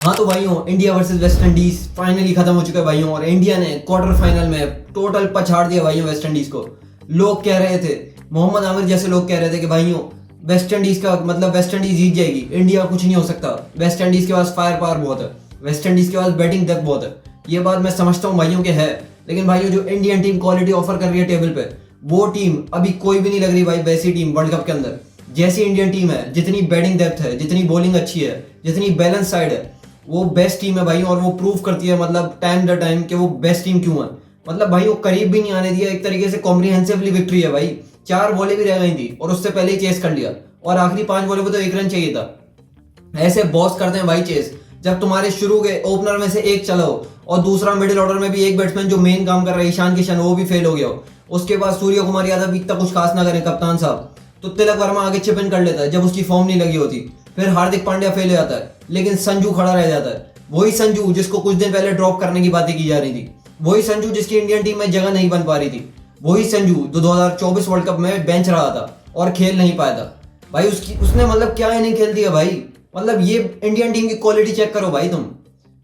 हाँ तो भाइयों, India versus West Indies finally खत्म हो चुका है भाइयों। और इंडिया ने क्वार्टर फाइनल में टोटल पछाड़ दिया भाइयों वेस्ट इंडीज को। लोग कह रहे थे, मोहम्मद आमिर जैसे लोग कह रहे थे कि भाइयों वेस्ट इंडीज का मतलब वेस्ट इंडीज जीत जाएगी, इंडिया कुछ नहीं हो सकता, वेस्ट इंडीज के पास फायर पावर बहुत है, वेस्ट इंडीज के पास बैटिंग डेप्थ बहुत है। ये बात मैं समझता हूँ भाइयों के है, लेकिन भाइयों जो इंडियन टीम क्वालिटी ऑफर कर रही है टेबल पे, वो टीम अभी कोई भी नहीं लग रही भाई वैसी टीम वर्ल्ड कप के अंदर। जैसी इंडियन टीम है, जितनी बैटिंग डेप्थ है, जितनी बॉलिंग अच्छी है, जितनी बैलेंस साइड है, वो बेस्ट टीम है भाई। और वो प्रूव करती है मतलब टाइम द टाइम कि वो बेस्ट टीम क्यों है। मतलब भाई वो करीब भी नहीं आने दिया, एक तरीके से कॉम्प्रिहेंसिवली विक्ट्री है भाई। 4 बॉलें भी रह गई थी और उससे पहले ही चेस कर लिया, और आखिरी 5 बॉलों पे तो 1 रन चाहिए था। ऐसे बॉस करते हैं भाई चेस, जब तुम्हारे शुरू के ओपनर में से एक चला हो और दूसरा मिडिल ऑर्डर में भी एक बैट्समैन जो मेन काम कर रहा है ईशान किशन, वो भी फेल हो गया हो, उसके बाद सूर्य कुमार यादव भी इतना कुछ खास ना करें कप्तान साहब, तो तिलक वर्मा आगे चिप इन कर लेता है जब उसकी फॉर्म नहीं लगी होती। फिर हार्दिक पांड्या फेल हो जाता है, लेकिन संजू खड़ा रह जाता है। वही संजू जिसको कुछ दिन पहले ड्रॉप करने की बातें की जा रही थी, वही संजू जिसकी इंडियन टीम में जगह नहीं बन पा रही थी, वही संजू जो 2024 वर्ल्ड कप में बेंच रहा था और खेल नहीं पाया था भाई। उसने मतलब क्या इनिंग खेल दिया भाई। मतलब ये इंडियन टीम की क्वालिटी चेक करो भाई तुम।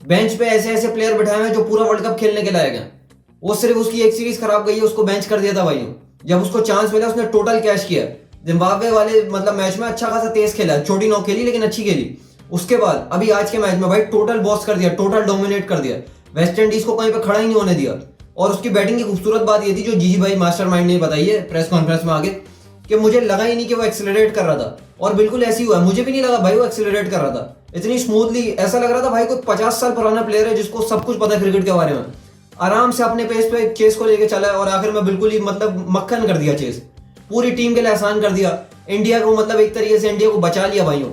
बेंच पे ऐसे ऐसे प्लेयर बैठाए हैं जो पूरा वर्ल्ड कप खेलने के लायक हैं। वो सिर्फ उसकी एक सीरीज खराब गई है, उसको बेंच कर दिया था भाई। जब उसको चांस मिला उसने टोटल कैश किया। जिम्बाब्वे वाले मतलब मैच में अच्छा खासा तेज खेला, छोटी नॉक खेली लेकिन अच्छी खेली। उसके बाद अभी आज के मैच में भाई टोटल बॉस कर दिया, टोटल डोमिनेट कर दिया, वेस्ट इंडीज को कहीं पे खड़ा ही नहीं होने दिया। और उसकी बैटिंग की खूबसूरत बात ये थी जो जीजी भाई मास्टरमाइंड ने बताई है प्रेस कॉन्फ्रेंस में आगे, कि मुझे लगा ही नहीं कि वो एक्सेलरेट कर रहा था। और बिल्कुल ऐसी हुआ, मुझे भी नहीं लगा भाई वो एक्सेलरेट कर रहा था इतनी स्मूथली। ऐसा लग रहा था भाई कोई 50 साल पुराना प्लेयर है जिसको सब कुछ पता है क्रिकेट के बारे में। आराम से अपने पेस पे चेस को लेके चला और आखिर में बिल्कुल ही मतलब मक्खन कर दिया चेस, पूरी टीम के लिए आसान कर दिया। इंडिया को मतलब एक तरीके से इंडिया को बचा लिया भाइयों,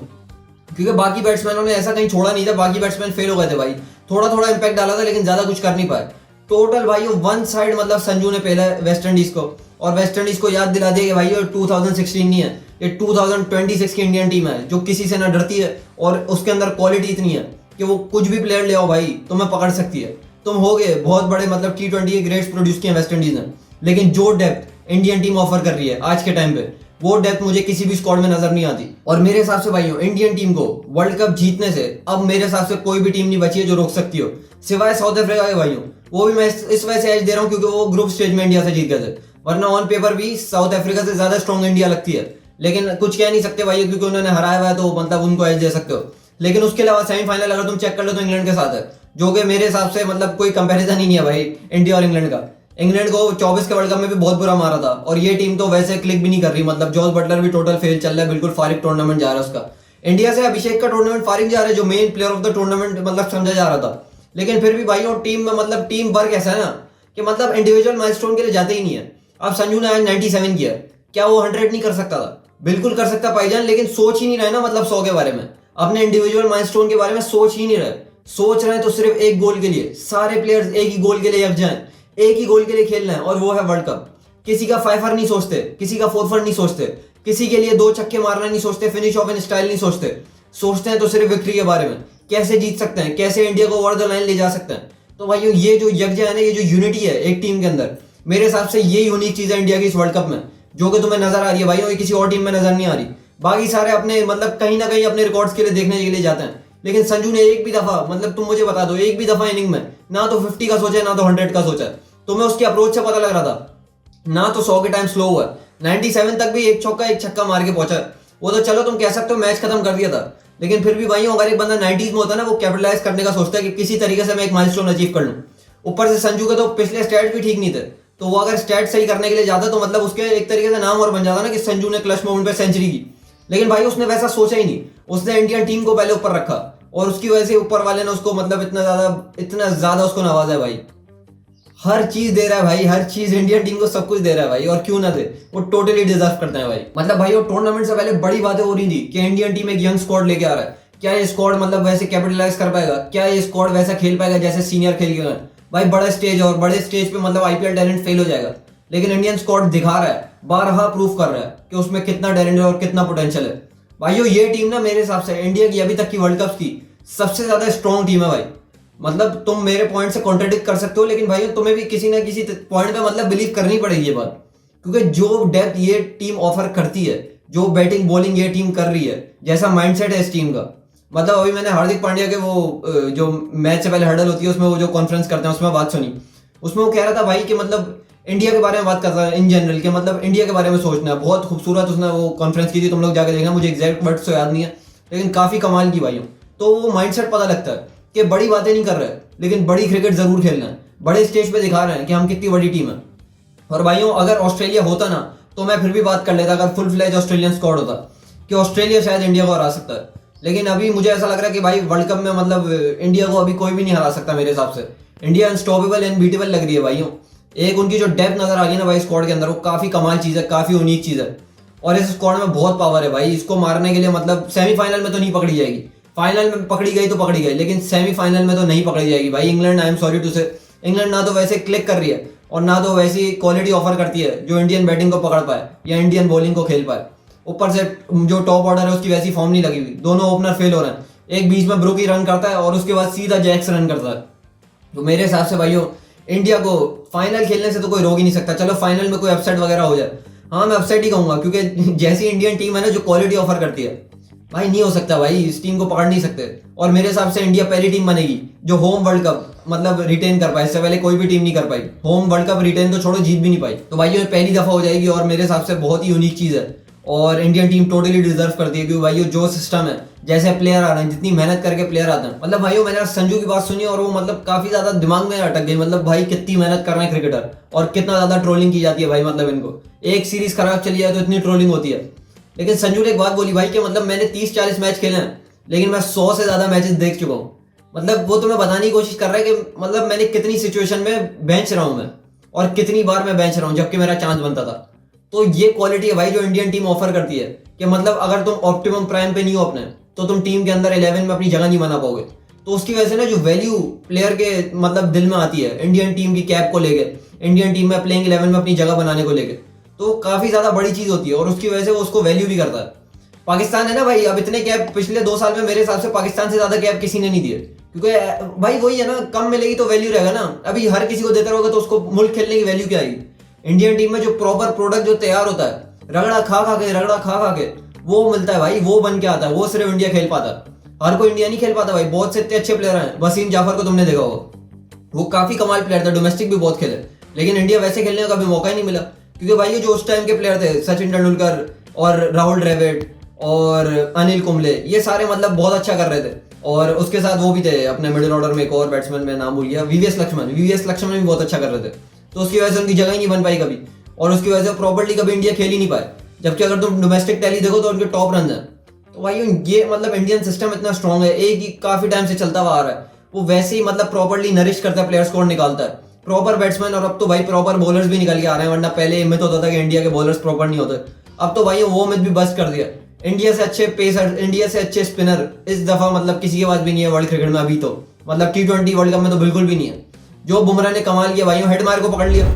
क्योंकि बाकी बैट्समैनों ने ऐसा कहीं छोड़ा नहीं था, बाकी बैट्समैन फेल हो गए थे भाई। थोड़ा थोड़ा इंपैक्ट डाला था लेकिन ज्यादा कुछ कर नहीं पाए। टोटल भाई वन साइड मतलब संजू ने पहला वेस्ट इंडीज को, और वेस्ट इंडीज को याद दिला दिया कि भाई ये 2016 नहीं है, ये 2026 की इंडियन टीम है जो किसी से ना डरती है। और उसके अंदर क्वालिटी इतनी है कि वो कुछ भी प्लेयर ले आओ भाई तुम्हें पकड़ सकती है। तुम हो गए बहुत बड़े मतलब T20 के ग्रेड्स प्रोड्यूस किए वेस्ट इंडीज ने, लेकिन जो डेप्थ इंडियन टीम ऑफर कर रही है आज के टाइम पे, वो डेप्थ मुझे किसी भी स्क्वाड में नजर नहीं आती। और मेरे हिसाब से भाइयों इंडियन टीम को वर्ल्ड कप जीतने से अब मेरे हिसाब से कोई भी टीम नहीं बची है जो रोक सकती हो, सिवाय साउथ अफ्रीका के भाइयों। वो भी मैं इस वजह से एज दे रहा हूँ क्योंकि वो ग्रुप स्टेज में इंडिया से जीत गए थे, वरना ऑन पेपर भी साउथ अफ्रीका से ज्यादा स्ट्रॉन्ग इंडिया लगती है। लेकिन कुछ कह नहीं सकते भाई क्योंकि उन्होंने हराया हुआ है, तो मतलब उनको एज दे सकते हो। लेकिन उसके अलावा सेमीफाइनल अगर तुम चेक कर लो तो इंग्लैंड के साथ है, जो कि मेरे हिसाब से मतलब कोई कंपैरिजन ही नहीं है भाई इंडिया और इंग्लैंड का। इंग्लैंड को 24 के वर्ल्ड कप में भी बहुत बुरा मारा था, और ये टीम तो वैसे क्लिक भी नहीं कर रही। मतलब जॉस बटलर भी टोटल फेल चल रहा है, बिल्कुल फारिग टूर्नामेंट जा रहा है उसका। इंडिया से अभिषेक का टूर्नामेंट फारिग जा रहा है, जो main player of the tournament मतलब समझा जा रहा था। लेकिन फिर भी भाई और टीम में मतलब टीम वर्क ऐसा है ना कि मतलब इंडिविजुअल माइलस्टोन के लिए जाते ही नहीं है। अब संजू ने आज 97 किया, क्या वो 100 नहीं कर सकता था? बिल्कुल कर सकता भाईजान, लेकिन सोच ही नहीं रहे ना मतलब 100 के बारे में, अपने इंडिविजुअल माइलस्टोन के बारे में सोच ही नहीं रहे। सोच रहे हैं तो सिर्फ एक गोल के लिए, सारे प्लेयर्स एक ही गोल के लिए यकजा हैं, एक ही गोल के लिए खेलना है और वो है वर्ल्ड कप। किसी का फाइफर नहीं सोचते, किसी का फोरफर नहीं सोचते, किसी के लिए 2 छक्के मारना नहीं सोचते, फिनिश ऑफ इन स्टाइल नहीं सोचते। सोचते हैं तो सिर्फ विक्ट्री के बारे में, कैसे जीत सकते हैं, कैसे इंडिया को ओवर द लाइन ले जा सकते हैं। तो भाई ये जो यकजा है ना, ये जो यूनिटी है एक टीम के अंदर, मेरे हिसाब से ये यूनिक चीज है इंडिया की इस वर्ल्ड कप में, जो कि तुम्हें नजर आ रही है भाई, ये किसी और टीम में नजर नहीं आ रही। बाकी सारे अपने मतलब कहीं ना कहीं अपने रिकॉर्ड्स के लिए देखने के लिए जाते हैं, लेकिन संजू ने एक भी दफा मतलब तुम मुझे बता दो एक भी दफा इनिंग में ना तो 50 का सोचा है ना तो 100 का सोचा है। तुम्हें उसकी अप्रोच से पता लग रहा था ना, तो 100 के टाइम स्लो हुआ, 97 तक भी एक चौका एक छक्का मार के पहुंचा। वो तो चलो तुम कह सकते हो मैच खत्म कर दिया था, लेकिन फिर भी भाई अगर एक बंदा 90s में होता है ना, वो कैपिटलाइज करने का सोचता है कि किसी तरीके से मैं एक माइलस्टोन अचीव कर लूं। ऊपर से संजू के तो पिछले स्टैट्स भी ठीक नहीं थे, तो वो अगर स्टैट सही करने के लिए जाता तो मतलब उसके एक तरीके से नाम और बन जाता ना कि संजू ने क्लच मोमेंट पे सेंचुरी की। लेकिन भाई उसने वैसा सोचा ही नहीं, उसने इंडियन टीम को पहले ऊपर रखा, और उसकी वजह से ऊपर वाले ने उसको मतलब इतना ज्यादा उसको नवाजा है भाई। हर चीज दे रहा है भाई, हर चीज इंडियन टीम को सब कुछ दे रहा है भाई, और क्यों ना दे, वो टोटली डिजर्व करते हैं भाई। मतलब भाई वो टूर्नामेंट से पहले बड़ी बातें हो रही थी कि इंडियन टीम एक यंग स्क्वाड लेके आ रहा है, क्या ये स्क्वाड मतलब वैसे कैपिटलाइज कर पाएगा, क्या ये स्क्वाड वैसा खेल पाएगा जैसे सीनियर खेल गए भाई। बड़ा स्टेज और बड़े स्टेज पे मतलब आईपीएल टैलेंट फेल हो जाएगा, लेकिन इंडियन स्क्वाड दिखा रहा है, बारहा प्रूफ कर रहा है कि उसमें कितना टैलेंट है और कितना पोटेंशियल है भाइयों। ये टीम ना मेरे हिसाब से इंडिया की अभी तक की वर्ल्ड कप की सबसे ज्यादा स्ट्रॉन्ग टीम है भाई। मतलब तुम मेरे पॉइंट से कॉन्ट्रडिक्ट कर सकते हो, लेकिन भाई तुम्हें भी किसी ना किसी पॉइंट पे मतलब बिलीव करनी पड़ेगी ये बात, क्योंकि जो डेप्थ ये टीम ऑफर करती है, जो बैटिंग बॉलिंग ये टीम कर रही है, जैसा माइंडसेट है इस टीम का, मतलब अभी मैंने हार्दिक पांड्या के वो जो मैच से पहले हर्डल होती है उसमें वो जो कॉन्फ्रेंस करते हैं उसमें बात सुनी। उसमें वो कह रहा था भाई कि मतलब इंडिया के बारे में बात करता है इन जनरल के, मतलब इंडिया के बारे में सोचना है। बहुत खूबसूरत उसने वो कॉन्फ्रेंस की थी, तुम लोग जाकर देखना, मुझे एग्जैक्ट वर्ड्स तो याद नहीं है लेकिन काफी कमाल की भाई। तो वो माइंडसेट पता लगता है कि बड़ी बातें नहीं कर रहे लेकिन बड़ी क्रिकेट जरूर खेल रहे हैं, बड़े स्टेज पे दिखा रहे हैं कि हम कितनी बड़ी टीम है। और भाइयों अगर ऑस्ट्रेलिया होता ना तो मैं फिर भी बात कर लेता, अगर फुल फ्लैज ऑस्ट्रेलियन स्क्वाड होता, कि ऑस्ट्रेलिया शायद इंडिया को हरा सकता है। लेकिन अभी मुझे ऐसा लग रहा है कि भाई वर्ल्ड कप में मतलब इंडिया को अभी कोई भी नहीं हरा सकता मेरे हिसाब से। इंडिया अनस्टॉपेबल अनबीटेबल लग रही है भाइयों। एक उनकी जो डेप्थ नजर आ रही है ना भाई स्क्वाड के अंदर, वो काफी कमाल चीज है, काफी यूनिक चीज है। और इस स्क्वाड में बहुत पावर है भाई, इसको मारने के लिए मतलब सेमीफाइनल में तो नहीं पकड़ी जाएगी, फाइनल में पकड़ी गई तो पकड़ी गई, लेकिन सेमीफाइनल में तो नहीं पकड़ी जाएगी भाई। England, I am sorry to say, England ना तो वैसे क्लिक कर रही है और ना तो वैसी क्वालिटी ऑफर करती है जो इंडियन बैटिंग को पकड़ पाए या इंडियन बॉलिंग को खेल पाए। ऊपर से जो टॉप ऑर्डर है उसकी वैसी फॉर्म नहीं लगी हुई, दोनों ओपनर फेल हो रहे हैं। एक बीच में ब्रुक ही रन करता है और उसके बाद सीधा जैक्स रन करता है। तो मेरे हिसाब से भाइयों इंडिया को फाइनल खेलने से तो कोई रोक ही नहीं सकता। चलो फाइनल में कोई अपसेट वगैरह हो जाए, हाँ मैं अपसेट ही कहूंगा, क्योंकि जैसी इंडियन टीम है ना जो क्वालिटी ऑफर करती है भाई, नहीं हो सकता भाई, इस टीम को पकड़ नहीं सकते। और मेरे हिसाब से इंडिया पहली टीम बनेगी जो होम वर्ल्ड कप मतलब रिटेन कर पाए, इससे पहले कोई भी टीम नहीं कर पाई। होम वर्ल्ड कप रिटेन तो छोड़ो, जीत भी नहीं पाई। तो भाई ये पहली दफा हो जाएगी और मेरे हिसाब से बहुत ही यूनिक चीज है और इंडियन टीम टोटली डिजर्व करती है। क्योंकि भाई जो सिस्टम है, जैसे प्लेयर आ रहे हैं, जितनी मेहनत करके प्लेयर आते हैं, मतलब भाइयों मैंने संजू की बात सुनी और वो मतलब काफी ज्यादा दिमाग में अटक गई। मतलब भाई कितनी मेहनत कर रहे हैं क्रिकेटर और कितना ज्यादा ट्रोलिंग की जाती है भाई। मतलब इनको एक सीरीज खराब चली जाए तो इतनी ट्रोलिंग होती है। लेकिन संजू ने एक बात बोली भाई कि मतलब मैंने 30-40 मैच खेले हैं लेकिन मैं 100 से ज्यादा मैचेस देख चुका हूँ। मतलब वो तुम्हें बताने की कोशिश कर रहा है कि मतलब मैंने कितनी सिचुएशन में बेंच रहा हूं मैं और कितनी बार मैं बेंच रहा हूं जबकि मेरा चांस बनता था। तो ये क्वालिटी है भाई जो इंडियन टीम ऑफर करती है कि मतलब अगर तुम ऑप्टिमम प्राइम पे नहीं हो अपने तो तुम टीम के अंदर 11 में अपनी जगह नहीं बना पाओगे। तो उसकी वजह से ना जो वैल्यू प्लेयर के मतलब दिल में आती है इंडियन टीम की कैप को लेके, इंडियन टीम में प्लेइंग 11 में अपनी जगह बनाने को लेके, तो काफी ज्यादा बड़ी चीज होती है और उसकी वजह से वो उसको वैल्यू भी करता है। पाकिस्तान है ना भाई, अब इतने कैप पिछले 2 साल में मेरे हिसाब से पाकिस्तान से ज्यादा कैप किसी ने नहीं दिए, क्योंकि भाई वही है ना, कम मिलेगी तो वैल्यू रहेगा ना। अभी हर किसी को देता रहोगे तो उसको मुल्क खेलने की वैल्यू क्या आएगी। इंडियन टीम में जो प्रॉपर प्रोडक्ट जो तैयार होता है रगड़ा खा के वो मिलता है भाई, वो बन के आता है, वो सिर्फ इंडिया खेल पाता है। हर कोई इंडिया नहीं खेल पाता भाई, बहुत से इतने अच्छे प्लेयर हैं। वसीम जाफर को तुमने देखा होगा, वो काफी कमाल प्लेयर था, डोमेस्टिक भी बहुत खेले, लेकिन इंडिया वैसे खेलने का कभी मौका ही नहीं मिला। क्योंकि भाई जो उस टाइम के प्लेयर थे सचिन तेंदुलकर और राहुल द्रविड़ और अनिल कुंबले, ये सारे मतलब बहुत अच्छा कर रहे थे। और उसके साथ वो भी थे अपने मिडिल ऑर्डर में एक और बैट्समैन, में नाम भूल गया, वीवीएस लक्ष्मण भी बहुत अच्छा कर रहे थे। तो उसकी वजह से उनकी जगह ही नहीं बन पाई कभी और उसकी वजह से प्रॉपर्ली कभी इंडिया खेल ही नहीं पाए। जबकि अगर तुम डोमेस्टिक टैली देखो तो उनके टॉप रन है। तो भाई ये मतलब इंडियन सिस्टम इतना स्ट्रॉन्ग है, एक ही काफी टाइम से चलता हुआ आ रहा है, वो वैसे ही मतलब प्रॉपर्ली नरिश करता है प्लेयर्स को और निकालता है प्रॉपर बैट्समैन। और अब तो भाई प्रॉपर बॉलर्स भी निकल के आ रहे हैं, वरना पहले मिथ होता था कि इंडिया के बॉलर्स प्रॉपर नहीं होते। अब तो भाई वो मिथ भी बस्ट कर दिया। इंडिया से अच्छे पेसर, इंडिया से अच्छे स्पिनर इस दफा मतलब किसी के पास भी नहीं है वर्ल्ड क्रिकेट में अभी तो, मतलब T20 वर्ल्ड कप में तो बिल्कुल भी नहीं है। जो बुमराह ने कमाल किया भाइयों, हेडमायर को पकड़ लिया।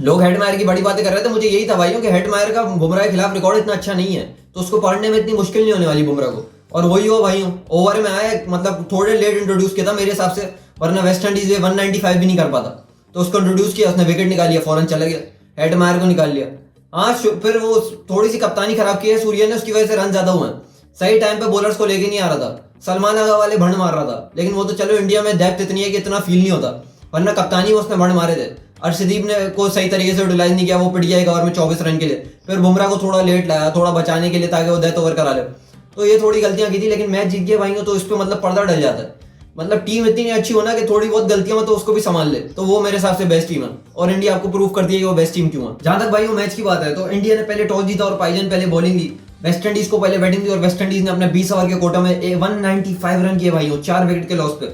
लोग हेडमायर की बड़ी बातें कर रहे थे, मुझे यही था भाइयों कि हेडमायर का बुमराह के खिलाफ रिकॉर्ड इतना अच्छा नहीं है तो उसको पढ़ने में इतनी मुश्किल नहीं होने वाली बुमराह को। और वही हो भाइयों, ओवर में आया, मतलब थोड़े लेट इंट्रोड्यूस किया था मेरे हिसाब से, वरना वेस्ट इंडीज 195 भी नहीं कर पाता। तो उसको इंट्रोड्यूस किया, उसने विकेट निकाल लिया, फौरन चला गया, हेडमायर को निकाल लिया। हाँ फिर वो थोड़ी सी कप्तानी खराब की है सूर्य ने, उसकी वजह से रन ज्यादा हुए हैं। सही टाइम पे बॉलर्स को लेके नहीं आ रहा था, सलमान आगा वाले भंड मार रहा था, लेकिन वो तो चलो इंडिया में डेप्थ इतनी है कि इतना फील नहीं होता, वरना कप्तानी में उसने भंड मारे थे। अर्शदीप ने को सही तरीके से यूटिलाइज नहीं किया, वो पिट गया एक ओवर में 24 रन के लिए। फिर बुमराह को थोड़ा लेट लाया, थोड़ा बचाने के लिए, ताकि वो डेथ ओवर करा ले। तो ये थोड़ी गलतियां की थी, लेकिन मैच जीत गया भाई तो इस पे मतलब पर्दा डल जाता है। मतलब टीम इतनी अच्छी होना कि थोड़ी बहुत गलतियां हो तो उसको भी संभाल ले, तो वो मेरे हिसाब से बेस्ट टीम है और इंडिया आपको प्रूव करती है कि वो बेस्ट टीम क्यों है। जहां तक भाई वो मैच की बात है तो इंडिया ने पहले टॉस जीता और पाइजन पहले बॉलिंग दी, वेस्ट इंडीज को पहले बैटिंग दी और वेस्ट इंडीज ने अपने 20 ओवर के कोटा में 195 रन किए भाई, 4 विकेट के लॉस पे।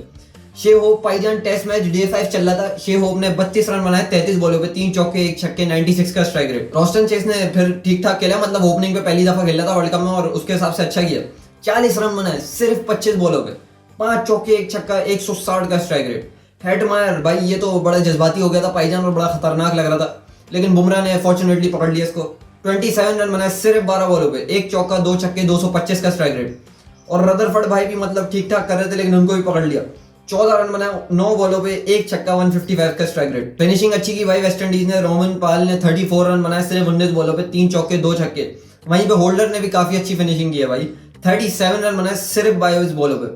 शे होप पाइजन टेस्ट मैच डे 5 चल रहा था, शे होप ने 32 रन बनाए 33 बॉलों पे, 3 चौके 1 छक्के, 96 का स्ट्राइक रेट। रॉस्टन चेस ने फिर ठीक ठाक खेला, मतलब ओपनिंग पे पहली दफा खेला था वर्ल्ड कप में और उसके हिसाब से अच्छा किया। 40 रन बनाए सिर्फ 25 बॉलों पे, 5 चौके 1 छक्का, 160 का स्ट्राइक रेट। हेडमायर भाई ये तो बड़ा जज्बाती हो गया था पाइजन और बड़ा खतरनाक लग रहा था, लेकिन बुमराह ने फॉर्चुनेटली पकड़ लिया इसको। 27 रन बनाए सिर्फ 12 बॉलों पे, 1 चौका 2 छक्के, 225 का स्ट्राइक रेट। और रदरफोर्ड भाई भी मतलब ठीक ठाक कर रहे थे लेकिन उनको भी पकड़ लिया। 14 रन बनाए 9 बॉलों पे, 1 छक्का, 155 का स्ट्राइक रेट। फिनिशिंग अच्छी की भाई वेस्ट इंडीज ने, रोमन पाल ने 34 रन बनाए सिर्फ 19 बॉलों पे, 3 चौके 2 छक्के। वहीं पे होल्डर ने भी काफी अच्छी फिनिशिंग की है भाई, 37 रन बनाए सिर्फ 22 बॉलों पे,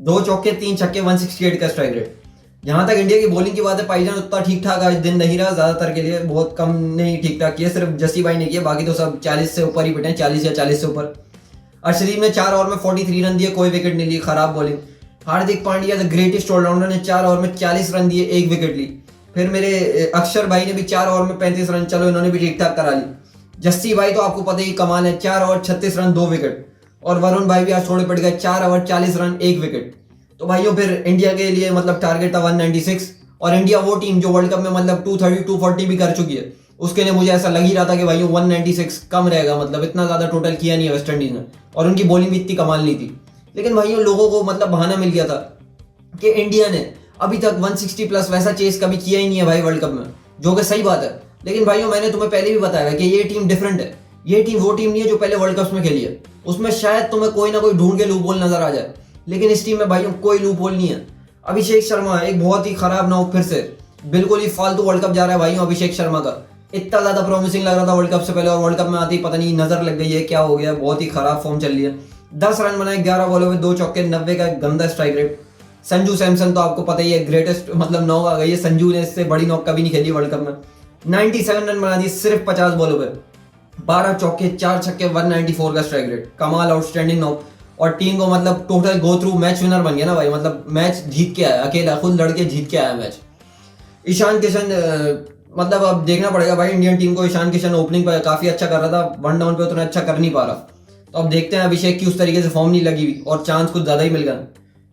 2 चौके 3 छक्के, 168 का स्ट्राइक रेट। जहां तक इंडिया की बॉलिंग की बात है, भाईजान उतना ठीक ठाक आज दिन नहीं रहा, ज्यादातर के लिए बहुत कम नहीं ठीक ठाक किया, सिर्फ जसी भाई ने किया, बाकी तो सब 40 से ऊपर ही पिटे, 40 या 40 से ऊपर। अर्शदीप ने 4 ओवर में 43 रन दिए, कोई विकेट नहीं ली, खराब bowling. Hardik Pandya the greatest allrounder ने 4 ओवर में 40 रन दिए, 1 विकेट ली। फिर मेरे अक्षर भाई ने भी 4 ओवर में 35 रन, चलो इन्होंने भी ठीक ठाक करा ली। जस्सी भाई तो आपको पता ही कमाल है, 4 ओवर 36 रन 2 विकेट। और वरुण भाई भी आज थोड़े पड़ गए, 4 ओवर 40 रन 1 विकेट। तो भाइयों फिर इंडिया के लिए मतलब टारगेट था 196, और इंडिया वो टीम जो वर्ल्ड कप में मतलब 230 240 भी कर चुकी है, उसके लिए मुझे ऐसा लग ही रहा था कि भाइयों 196 कम रहेगा, मतलब इतना ज्यादा टोटल किया नहीं है वेस्ट इंडीज ने, और उनकी बॉलिंग भी इतनी कमाल नहीं थी। लेकिन भाइयों लोगों को मतलब बहाना मिल गया था कि इंडिया ने अभी तक 160 प्लस वैसा चेस कभी किया ही नहीं है भाई वर्ल्ड कप में, जो कि सही बात है। लेकिन भाइयों मैंने तुम्हें पहले भी बताया कि ये टीम डिफरेंट है, ये टीम वो टीम नहीं है जो पहले वर्ल्ड कप में खेली है, उसमें शायद तुम्हें कोई ना कोई ढूंढ के लूप होल नजर आ जाए, लेकिन इस टीम में भाइयों कोई लूप होल नहीं है। अभिषेक शर्मा एक बहुत ही खराब नॉक, फिर से बिल्कुल ही फालतू वर्ल्ड कप जा रहा है भाइयों अभिषेक शर्मा का। इतना ज्यादा प्रॉमिसिंग लग रहा था वर्ल्ड कप से पहले, और वर्ल्ड कप में आते ही पता नहीं नजर लग गई है, क्या हो गया, बहुत ही खराब फॉर्म चल रही है। 10 रन बनाए 11 बॉलों में 2 चौके, 90 का गंदा स्ट्राइक रेट। संजू सैमसन तो आपको पता ही है ग्रेटेस्ट मतलब नॉक आ गई है, संजू ने इससे बड़ी नॉक कभी नहीं खेली वर्ल्ड कप में। 97 रन बना दिए सिर्फ 50 बॉलों पे, 12 चौके 4 छक्के, 194 का स्ट्राइक रेट, कमाल आउटस्टैंडिंग नॉक। और टीम को मतलब total go through match winner बन गया ना भाई, मतलब मैच जीत के आया, अकेला खुद लड़के जीत के आया मैच। ईशान किशन मतलब अब देखना पड़ेगा भाई इंडियन टीम को। ईशान किशन ओपनिंग पर काफी अच्छा कर रहा था, वन डाउन पे उतना अच्छा कर नहीं पा रहा, तो अब देखते हैं अभिषेक की उस तरीके से फॉर्म नहीं लगी हुई और चांस कुछ ज्यादा ही मिल गया।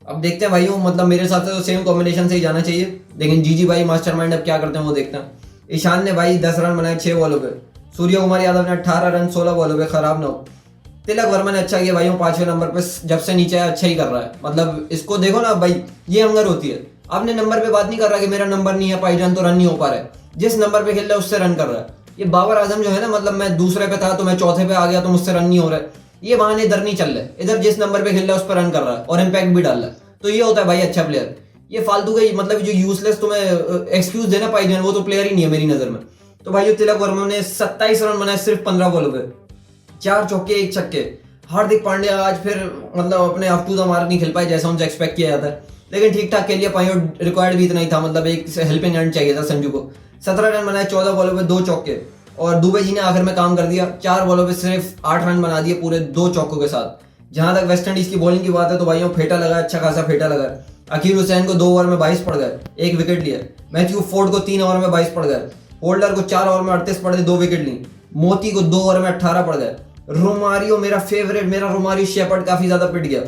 अब देखते हैं भाइयों, मतलब मेरे हिसाब से तो सेम कॉम्बिनेशन से ही जाना चाहिए, लेकिन जीजी भाई मास्टरमाइंड अब क्या करते हैं वो देखते हैं। ईशान ने भाई 10 रन बनाए 6 बॉलों पे, सूर्य कुमार यादव ने 18 रन 16 बॉलों पे, खराब नॉक। तिलक वर्मा ने अच्छा किया भाइयों, 5वें नंबर पे, जब से नीचे आया अच्छा ही कर रहा है, मतलब इसको देखो ना भाई, ये अंगर होती है। आपने नंबर पे बात नहीं कर रहा कि मेरा नंबर नहीं है पाईजान तो रन नहीं हो पा रहा है, जिस नंबर पे खेल रहा है उससे रन कर रहा है। ये बाबर आजम जो है ना, मतलब मैं दूसरे पे था तो मैं चौथे पे आ गया तो मुझसे रन नहीं हो रहा है, ये बहाने इधर नहीं चल रहे, इधर जिस नंबर पे खेल रहा है उस पर रन कर रहा है और इम्पैक्ट भी डाल रहा है, तो ये होता है भाई अच्छा प्लेयर। ये फालतू का मतलब जो यूजलेस तुम्हें एक्सक्यूज देना पाईजान, वो तो प्लेयर ही नहीं है मेरी नजर में। तो भाई तिलक वर्मा ने 27 रन बनाए सिर्फ 15 बॉलों पे, 4 चौके 1 छक्के। हार्दिक पांड्या आज फिर मतलब अपने अप टू द मार्क नहीं खेल पाए जैसा उनसे एक्सपेक्ट किया जाता है, लेकिन ठीक ठाक के लिए पाई, रिक्वायर्ड भी इतना ही था, मतलब एक हेल्पिंग हैंड चाहिए था संजू को। 17 रन बनाए 14 बॉलों पे 2 चौके, और दुबे जी ने आखिर में काम कर दिया, 4 बॉलों पे सिर्फ 8 रन बना दिए पूरे 2 चौकों के साथ। जहां तक वेस्ट इंडीज की बॉलिंग की बात है तो भाइयों फेटा लगा, अच्छा खासा फेटा लगा। अकीर हुसैन को 2 ओवर में 22 पड़ गए, 1 विकेट लिया। मैथ्यू फोर्ड को 3 ओवर में 22 पड़ गए। होल्डर को 4 ओवर में 38 पड़ गए, 2 विकेट ली। मोती को 2 ओवर में 18 पड़ गए। रोमारियो मेरा फेवरेट, मेरा रोमारियो शेपर्ड काफी ज्यादा पिट गया,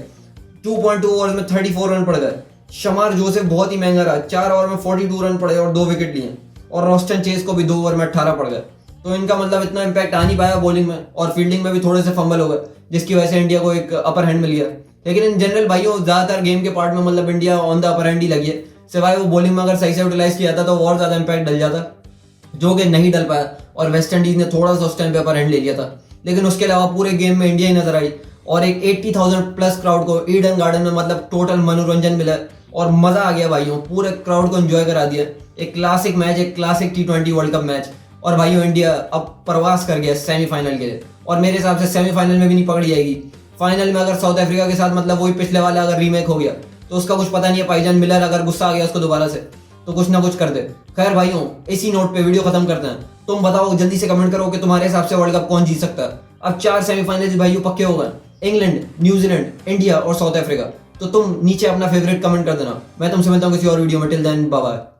2.2 ओवर्स में 34 रन पड़ गए। शमार जोसेफ बहुत ही महंगा रहा, 4 ओवर में 42 रन पड़े और 2 विकेट लिए। और रोस्टन चेस को भी 2 ओवर में 18 पड़ गए, तो इनका मतलब इतना इंपैक्ट आ नहीं पाया बॉलिंग में, और फील्डिंग में भी थोड़े से फंबल हो गए, जिसकी वजह से इंडिया को एक अपर हैंड मिल गया। लेकिन इन जनरल भाइयों ज्यादातर गेम के पार्ट में मतलब India on the upper hand ही लगी है, सिवाय वो बॉलिंग में अगर सही से यूटिलाइज किया था तो और ज्यादा इंपैक्ट डल जाता, जो कि नहीं डल पाया, और वेस्ट इंडीज ने थोड़ा सा उस टाइम पे अपर हैंड ले लिया था। लेकिन उसके अलावा पूरे गेम में इंडिया ही नजर आई, और एक 80,000 प्लस क्राउड को ईडन गार्डन में मतलब टोटल मनोरंजन मिला, और मजा आ गया भाइयों, पूरे क्राउड को एंजॉय करा दिया। एक क्लासिक मैच, एक classic T20 world cup match, और भाइयों इंडिया अब प्रवास कर गया सेमीफाइनल के लिए, और मेरे हिसाब से सेमीफाइनल में भी नहीं पकड़ी जाएगी। फाइनल में अगर साउथ अफ्रीका के साथ मतलब वही पिछले वाला अगर रीमेक हो गया तो उसका कुछ पता नहीं है, पाईजान मिलर अगर गुस्सा आ गया उसको दोबारा से तो कुछ ना कुछ कर दे। खैर भाइयों इसी नोट पे वीडियो खत्म करते हैं। तुम बताओ, जल्दी से कमेंट करो कि तुम्हारे हिसाब से वर्ल्ड कप कौन जीत सकता है। अब 4 सेमीफाइनल भाइयों पक्के हो गए, इंग्लैंड, न्यूजीलैंड, इंडिया और साउथ अफ्रीका। तो तुम नीचे अपना फेवरेट कमेंट कर देना। मैं तुमसे मिलता हूँ किसी और वीडियो में, टिल देन बाय बाय।